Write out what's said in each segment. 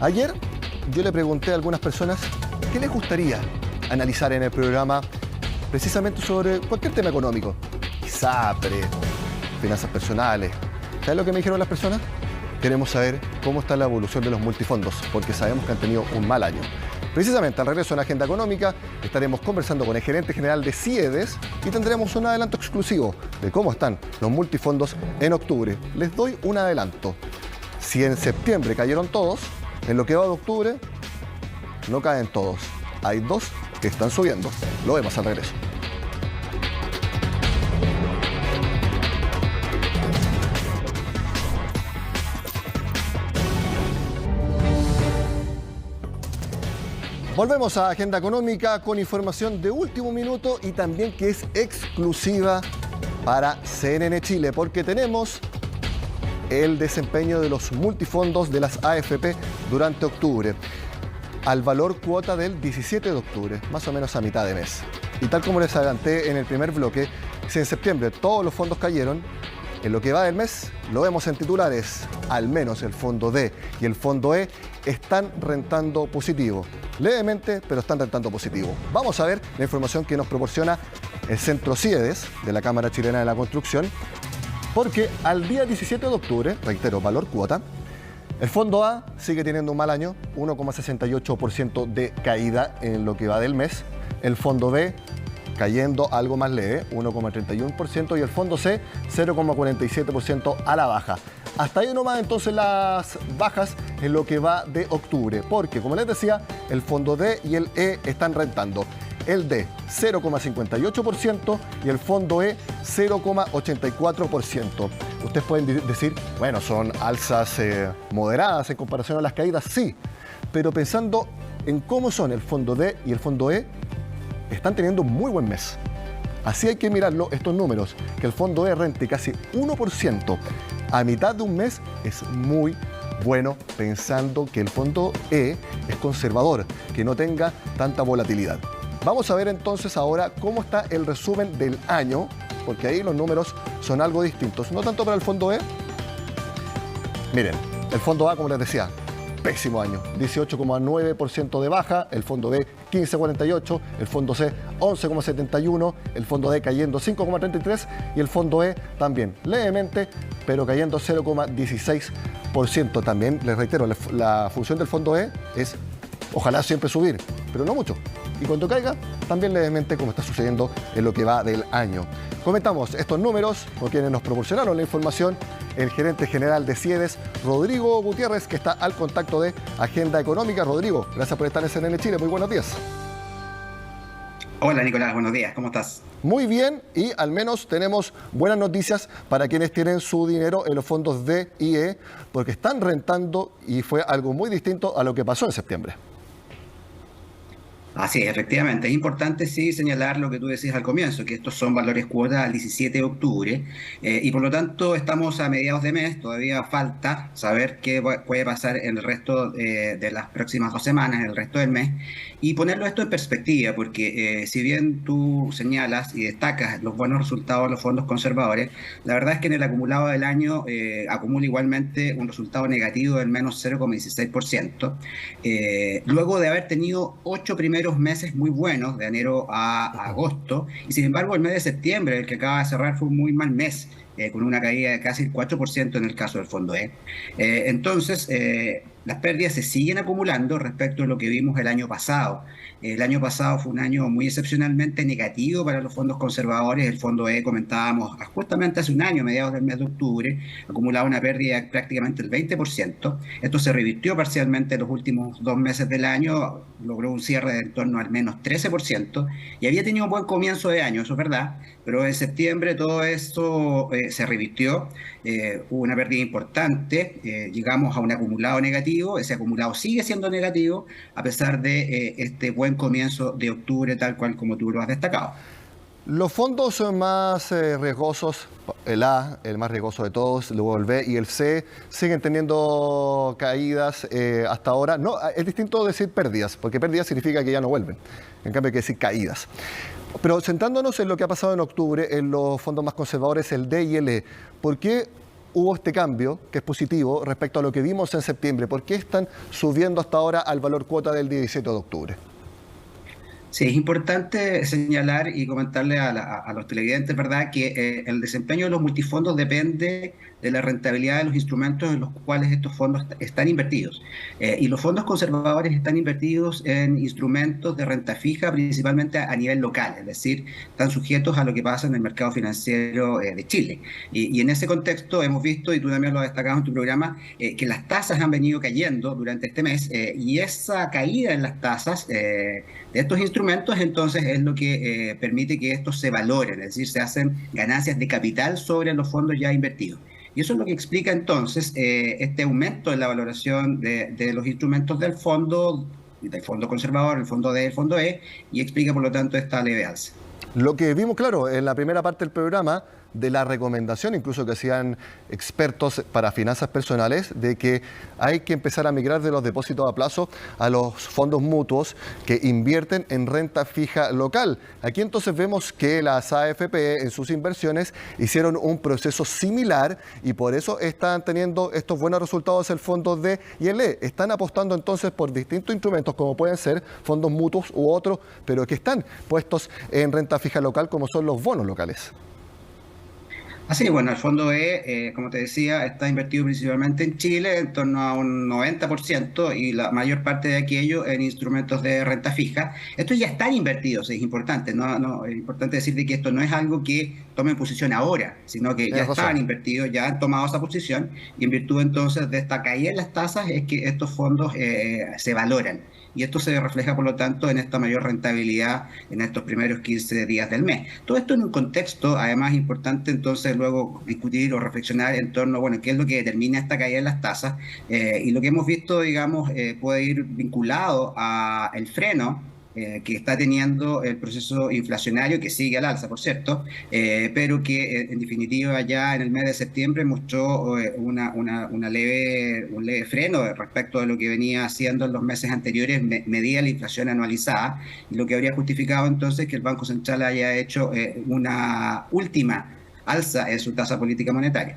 Ayer yo le pregunté a algunas personas qué les gustaría analizar en el programa precisamente sobre cualquier tema económico. ISAPRE, finanzas personales. ¿Sabes lo que me dijeron las personas? Queremos saber cómo está la evolución de los multifondos, porque sabemos que han tenido un mal año. Precisamente al regreso en la agenda económica estaremos conversando con el gerente general de CIEDES y tendremos un adelanto exclusivo de cómo están los multifondos en octubre. Les doy un adelanto. Si en septiembre cayeron todos, en lo que va de octubre no caen todos. Hay dos que están subiendo. Lo vemos al regreso. Volvemos a Agenda Económica con información de último minuto y también que es exclusiva para CNN Chile, porque tenemos el desempeño de los multifondos de las AFP durante octubre, al valor cuota del 17 de octubre, más o menos a mitad de mes. Y tal como les adelanté en el primer bloque, si en septiembre todos los fondos cayeron, en lo que va del mes, lo vemos en titulares, al menos el fondo D y el fondo E están rentando positivo. Levemente, pero están rentando positivo. Vamos a ver la información que nos proporciona el Centro CIEDES de la Cámara Chilena de la Construcción, porque al día 17 de octubre, reitero, valor cuota, el fondo A sigue teniendo un mal año, 1,68% de caída en lo que va del mes. El fondo B cayendo algo más leve, 1,31%, y el fondo C, 0,47% a la baja. Hasta ahí nomás entonces las bajas en lo que va de octubre, porque como les decía, el fondo D y el E están rentando. El D 0,58% y el fondo E 0,84%. Ustedes pueden decir, bueno, son alzas moderadas en comparación a las caídas, sí, pero pensando en cómo son el fondo D y el fondo E, están teniendo un muy buen mes. Así hay que mirarlo, estos números, que el fondo E rente casi 1% a mitad de un mes es muy bueno, pensando que el fondo E es conservador, que no tenga tanta volatilidad. Vamos a ver entonces ahora cómo está el resumen del año, porque ahí los números son algo distintos. No tanto para el fondo E. Miren, el fondo A, como les decía, pésimo año, 18,9% de baja, el fondo B 15,48%, el fondo C 11,71%, el fondo D cayendo 5,33% y el fondo E también levemente, pero cayendo 0,16%. También, les reitero, la función del fondo E es ojalá siempre subir, pero no mucho. Y cuando caiga, también levemente, como está sucediendo en lo que va del año. Comentamos estos números con quienes nos proporcionaron la información, el gerente general de CIEDES, Rodrigo Gutiérrez, que está al contacto de Agenda Económica. Rodrigo, gracias por estar en CNN Chile. Muy buenos días. Hola Nicolás, buenos días, ¿cómo estás? Muy bien, y al menos tenemos buenas noticias para quienes tienen su dinero en los fondos D y E, porque están rentando y fue algo muy distinto a lo que pasó en septiembre. Así es, efectivamente. Es importante, sí, señalar lo que tú decías al comienzo, que estos son valores cuota al 17 de octubre y por lo tanto estamos a mediados de mes, todavía falta saber qué puede pasar en el resto de las próximas 2 semanas, en el resto del mes, y ponerlo esto en perspectiva, porque si bien tú señalas y destacas los buenos resultados de los fondos conservadores, la verdad es que en el acumulado del año acumula igualmente un resultado negativo del menos 0,16%, luego de haber tenido 8 primeros meses muy buenos, de enero a agosto, y sin embargo el mes de septiembre, el que acaba de cerrar, fue un muy mal mes, con una caída de casi el 4% en el caso del fondo E. Entonces, las pérdidas se siguen acumulando respecto a lo que vimos el año pasado. El año pasado fue un año muy excepcionalmente negativo para los fondos conservadores. El fondo E, comentábamos, justamente hace un año, a mediados del mes de octubre, acumulaba una pérdida de prácticamente el 20%. Esto se revirtió parcialmente en los últimos 2 meses del año, logró un cierre de en torno al menos 13%, y había tenido un buen comienzo de año, eso es verdad, pero en septiembre todo esto se revirtió, hubo una pérdida importante, llegamos a un acumulado negativo, ese acumulado sigue siendo negativo a pesar de este buen comienzo de octubre, tal cual como tú lo has destacado. Los fondos más riesgosos, el A, el más riesgoso de todos, luego el B y el C, siguen teniendo caídas hasta ahora. No, es distinto decir pérdidas, porque pérdidas significa que ya no vuelven. En cambio hay que decir caídas. Pero centrándonos en lo que ha pasado en octubre, en los fondos más conservadores, el D y el E, ¿por qué hubo este cambio, que es positivo, respecto a lo que vimos en septiembre? ¿Por qué están subiendo hasta ahora al valor cuota del 17 de octubre? Sí, es importante señalar y comentarle a los televidentes, ¿verdad?, que el desempeño de los multifondos depende de la rentabilidad de los instrumentos en los cuales estos fondos están invertidos. Y los fondos conservadores están invertidos en instrumentos de renta fija, principalmente a nivel local, es decir, están sujetos a lo que pasa en el mercado financiero de Chile. Y en ese contexto hemos visto, y tú también lo has destacado en tu programa, que las tasas han venido cayendo durante este mes, y esa caída en las tasas de estos instrumentos entonces es lo que permite que estos se valoren, es decir, se hacen ganancias de capital sobre los fondos ya invertidos. Y eso es lo que explica entonces este aumento en la valoración de los instrumentos del fondo conservador, el fondo D, el fondo E, y explica por lo tanto esta leve alza. Lo que vimos, claro, en la primera parte del programa, de la recomendación, incluso que hacían expertos para finanzas personales, de que hay que empezar a migrar de los depósitos a plazo a los fondos mutuos que invierten en renta fija local. Aquí entonces vemos que las AFP en sus inversiones hicieron un proceso similar y por eso están teniendo estos buenos resultados el fondo D y el E. Están apostando entonces por distintos instrumentos como pueden ser fondos mutuos u otros, pero que están puestos en renta fija local como son los bonos locales. Así, bueno, el fondo E, como te decía, está invertido principalmente en Chile, en torno a un 90%, y la mayor parte de aquello en instrumentos de renta fija. Estos ya están invertidos, es importante, es importante decir de que esto no es algo que tomen posición ahora, sino que ya estaban invertidos, ya han tomado esa posición, y en virtud entonces de esta caída en las tasas es que estos fondos se valoran. Y esto se refleja, por lo tanto, en esta mayor rentabilidad en estos primeros 15 días del mes. Todo esto en un contexto, además, importante entonces luego discutir o reflexionar en torno, bueno, qué es lo que determina esta caída en las tasas. Y lo que hemos visto, digamos, puede ir vinculado a el freno que está teniendo el proceso inflacionario, que sigue al alza, por cierto, pero que en definitiva ya en el mes de septiembre mostró un leve freno respecto de lo que venía haciendo en los meses anteriores, medida la inflación anualizada, y lo que habría justificado entonces que el Banco Central haya hecho una última alza en su tasa política monetaria.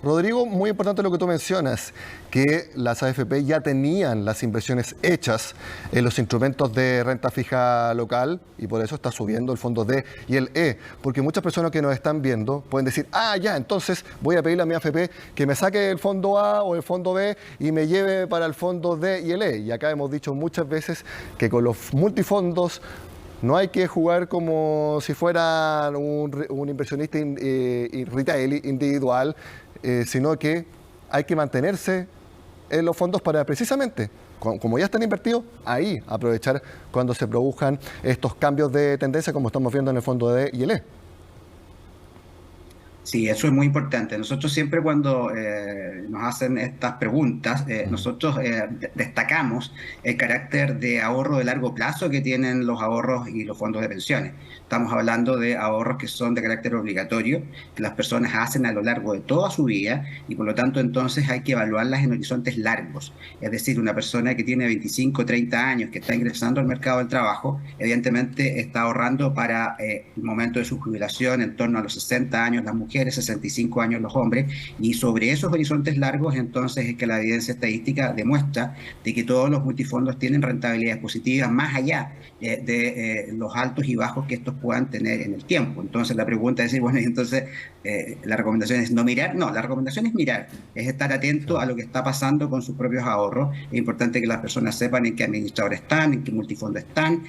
Rodrigo, muy importante lo que tú mencionas, que las AFP ya tenían las inversiones hechas en los instrumentos de renta fija local y por eso está subiendo el fondo D y el E, porque muchas personas que nos están viendo pueden decir, ya, entonces voy a pedirle a mi AFP que me saque el fondo A o el fondo B y me lleve para el fondo D y el E. Y acá hemos dicho muchas veces que con los multifondos no hay que jugar como si fuera un inversionista retail individual, sino que hay que mantenerse en los fondos para precisamente, como ya están invertidos, ahí aprovechar cuando se produzcan estos cambios de tendencia como estamos viendo en el fondo D y el E. Sí, eso es muy importante. Nosotros siempre cuando nos hacen estas preguntas, nosotros destacamos el carácter de ahorro de largo plazo que tienen los ahorros y los fondos de pensiones. Estamos hablando de ahorros que son de carácter obligatorio, que las personas hacen a lo largo de toda su vida y por lo tanto entonces hay que evaluarlas en horizontes largos. Es decir, una persona que tiene 25 o 30 años, que está ingresando al mercado del trabajo, evidentemente está ahorrando para el momento de su jubilación en torno a los 60 años las mujeres, 65 años los hombres, y sobre esos horizontes largos entonces es que la evidencia estadística demuestra de que todos los multifondos tienen rentabilidades positivas más allá de los altos y bajos que estos puedan tener en el tiempo. Entonces la pregunta es decir, bueno, y entonces la recomendación es no mirar, no, la recomendación es mirar, es estar atento a lo que está pasando con sus propios ahorros. Es importante que las personas sepan en qué administrador están, en qué multifondo están,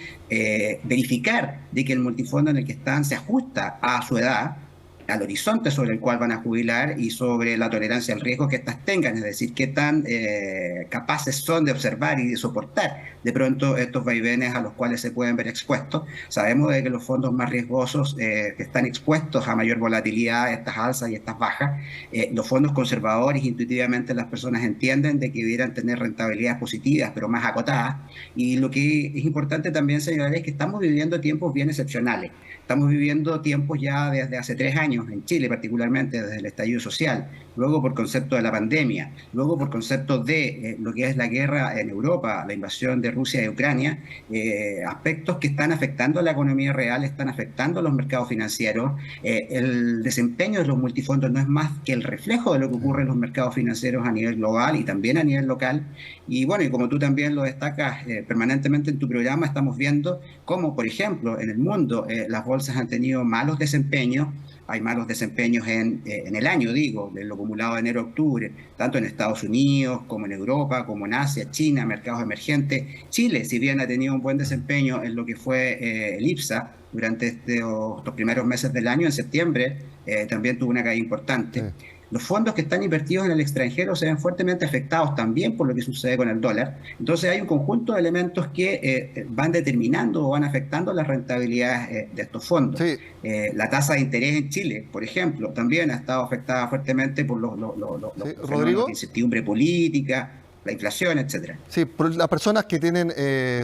verificar de que el multifondo en el que están se ajusta a su edad, al horizonte sobre el cual van a jubilar y sobre la tolerancia al riesgo que éstas tengan, es decir, qué tan capaces son de observar y de soportar de pronto estos vaivenes a los cuales se pueden ver expuestos. Sabemos de que los fondos más riesgosos que están expuestos a mayor volatilidad, a estas alzas y estas bajas, los fondos conservadores intuitivamente las personas entienden de que debieran tener rentabilidades positivas, pero más acotadas. Y lo que es importante también señalar es que estamos viviendo tiempos bien excepcionales. Estamos viviendo tiempos ya desde hace 3 años años, en Chile particularmente desde el estallido social, luego por concepto de la pandemia, luego por concepto de lo que es la guerra en Europa, la invasión de Rusia y Ucrania, aspectos que están afectando la economía real, están afectando los mercados financieros. El desempeño de los multifondos no es más que el reflejo de lo que ocurre en los mercados financieros a nivel global y también a nivel local. Y bueno, y como tú también lo destacas permanentemente en tu programa, estamos viendo cómo, por ejemplo, en el mundo las bolsas han tenido malos desempeños. Hay malos desempeños en el año, digo, de lo acumulado de enero a octubre, tanto en Estados Unidos como en Europa, como en Asia, China, mercados emergentes. Chile, si bien ha tenido un buen desempeño en lo que fue el IPSA durante estos primeros meses del año, en septiembre también tuvo una caída importante. Sí. Los fondos que están invertidos en el extranjero se ven fuertemente afectados también por lo que sucede con el dólar. Entonces hay un conjunto de elementos que van determinando o van afectando las rentabilidades de estos fondos. Sí, La tasa de interés en Chile, por ejemplo, también ha estado afectada fuertemente por los sí. fenómenos Rodrigo. de incertidumbre política, la inflación, etcétera. Sí, por las personas que tienen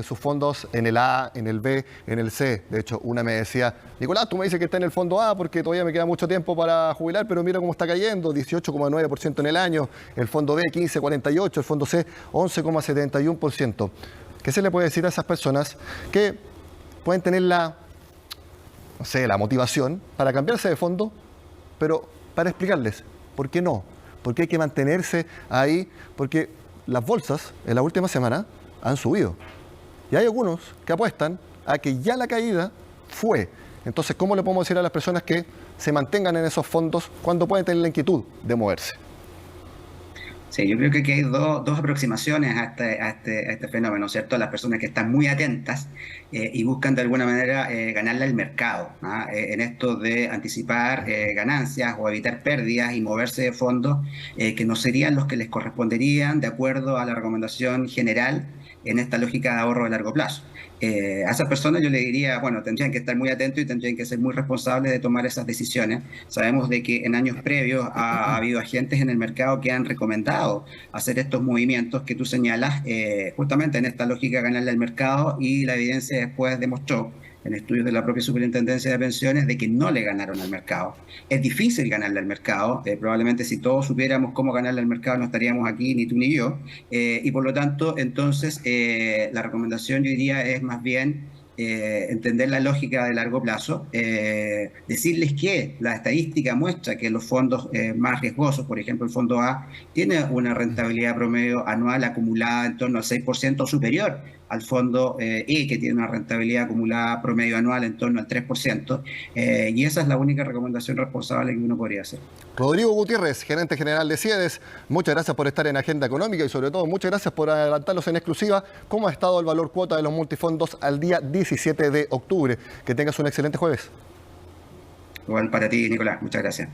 sus fondos en el A, en el B, en el C. De hecho, una me decía, Nicolás, tú me dices que está en el fondo A porque todavía me queda mucho tiempo para jubilar, pero mira cómo está cayendo, 18,9% en el año, el fondo B 15,48%, el fondo C 11,71%. ¿Qué se le puede decir a esas personas que pueden tener no sé, la motivación para cambiarse de fondo, pero para explicarles por qué no? ¿Por qué hay que mantenerse ahí? Porque las bolsas en la última semana han subido. Y hay algunos que apuestan a que ya la caída fue. Entonces, ¿cómo le podemos decir a las personas que se mantengan en esos fondos cuando pueden tener la inquietud de moverse? Sí, yo creo que aquí hay dos aproximaciones a este fenómeno, ¿cierto? Las personas que están muy atentas y buscan de alguna manera ganarle al mercado, ¿ah? En esto de anticipar ganancias o evitar pérdidas y moverse de fondos que no serían los que les corresponderían de acuerdo a la recomendación general en esta lógica de ahorro de largo plazo. A esas personas yo le diría, bueno, tendrían que estar muy atentos y tendrían que ser muy responsables de tomar esas decisiones. Sabemos de que en años previos ha habido agentes en el mercado que han recomendado hacer estos movimientos que tú señalas, justamente en esta lógica de ganarle al mercado, y la evidencia después demostró en estudios de la propia Superintendencia de Pensiones de que no le ganaron al mercado. Es difícil ganarle al mercado, probablemente si todos supiéramos cómo ganarle al mercado no estaríamos aquí ni tú ni yo, y por lo tanto entonces la recomendación yo diría es más bien entender la lógica de largo plazo, decirles que la estadística muestra que los fondos más riesgosos, por ejemplo el fondo A, tiene una rentabilidad promedio anual acumulada en torno al 6% o superior al fondo E, que tiene una rentabilidad acumulada promedio anual en torno al 3%, y esa es la única recomendación responsable que uno podría hacer. Rodrigo Gutiérrez, gerente general de CIEDES, muchas gracias por estar en Agenda Económica y sobre todo muchas gracias por adelantarnos en exclusiva cómo ha estado el valor cuota de los multifondos al día 17 de octubre. Que tengas un excelente jueves. Igual para ti, Nicolás. Muchas gracias.